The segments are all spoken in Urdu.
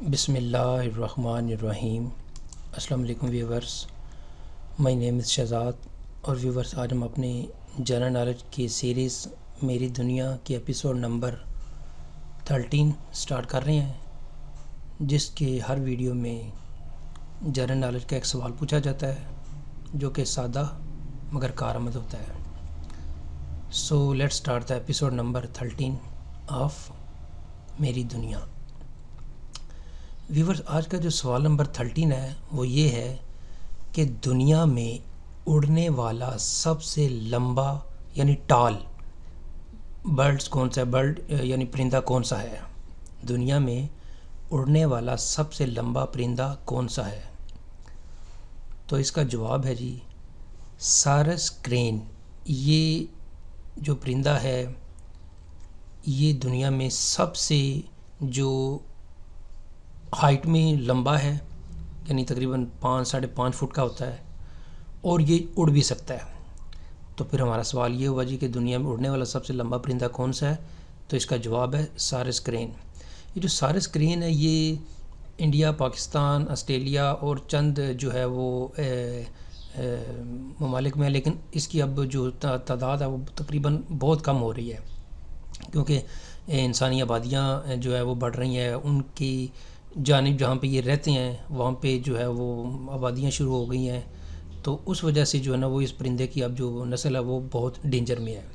بسم اللہ الرحمن الرحیم۔ السلام علیکم ویورز، مائی نیم از شہزاد۔ اور ویورز، آج ہم اپنے جنرل نالج کی سیریز میری دنیا کی ایپیسوڈ نمبر 13 سٹارٹ کر رہے ہیں، جس کے ہر ویڈیو میں جنرل نالج کا ایک سوال پوچھا جاتا ہے جو کہ سادہ مگر کارآمد ہوتا ہے۔ So let start the episode number 13 of میری دنیا۔ ویورز، آج کا جو سوال نمبر 13 ہے وہ یہ ہے کہ دنیا میں اڑنے والا سب سے لمبا یعنی ٹال برڈز کون سا ہے؟ برڈ یعنی پرندہ کون سا ہے؟ دنیا میں اڑنے والا سب سے لمبا پرندہ کون سا ہے؟ تو اس کا جواب ہے جی سارس کرین۔ یہ جو پرندہ ہے یہ دنیا میں سب سے جو ہائٹ میں لمبا ہے، یعنی تقریباً 5.5 فٹ کا ہوتا ہے، اور یہ اڑ بھی سکتا ہے۔ تو پھر ہمارا سوال یہ ہوا جی کہ دنیا میں اڑنے والا سب سے لمبا پرندہ کون سا ہے؟ تو اس کا جواب ہے سارس کرین۔ یہ جو سارس کرین ہے یہ انڈیا، پاکستان، آسٹریلیا اور چند جو ہے وہ ممالک میں ہے، لیکن اس کی اب جو تعداد ہے وہ تقریباً بہت کم ہو رہی ہے، کیونکہ انسانی آبادیاں جو ہے وہ بڑھ رہی ہیں۔ ان کی جانب جہاں پہ یہ رہتے ہیں وہاں پہ جو ہے وہ آبادیاں شروع ہو گئی ہیں، تو اس وجہ سے جو ہے نا وہ اس پرندے کی اب جو نسل ہے وہ بہت ڈینجر میں ہے۔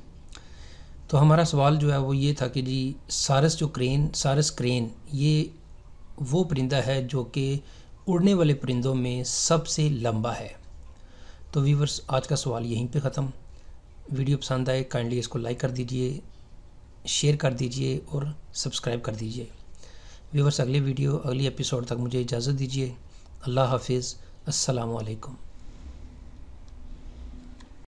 تو ہمارا سوال جو ہے وہ یہ تھا کہ جی سارس کرین یہ وہ پرندہ ہے جو کہ اڑنے والے پرندوں میں سب سے لمبا ہے۔ تو ویورز، آج کا سوال یہیں پہ ختم۔ ویڈیو پسند آئے کائنڈلی اس کو لائک کر دیجئے، شیئر کر دیجئے اور سبسکرائب کر دیجئے۔ ویورز، اگلی ایپیسوڈ تک مجھے اجازت دیجیے۔ اللہ حافظ، السلام علیکم۔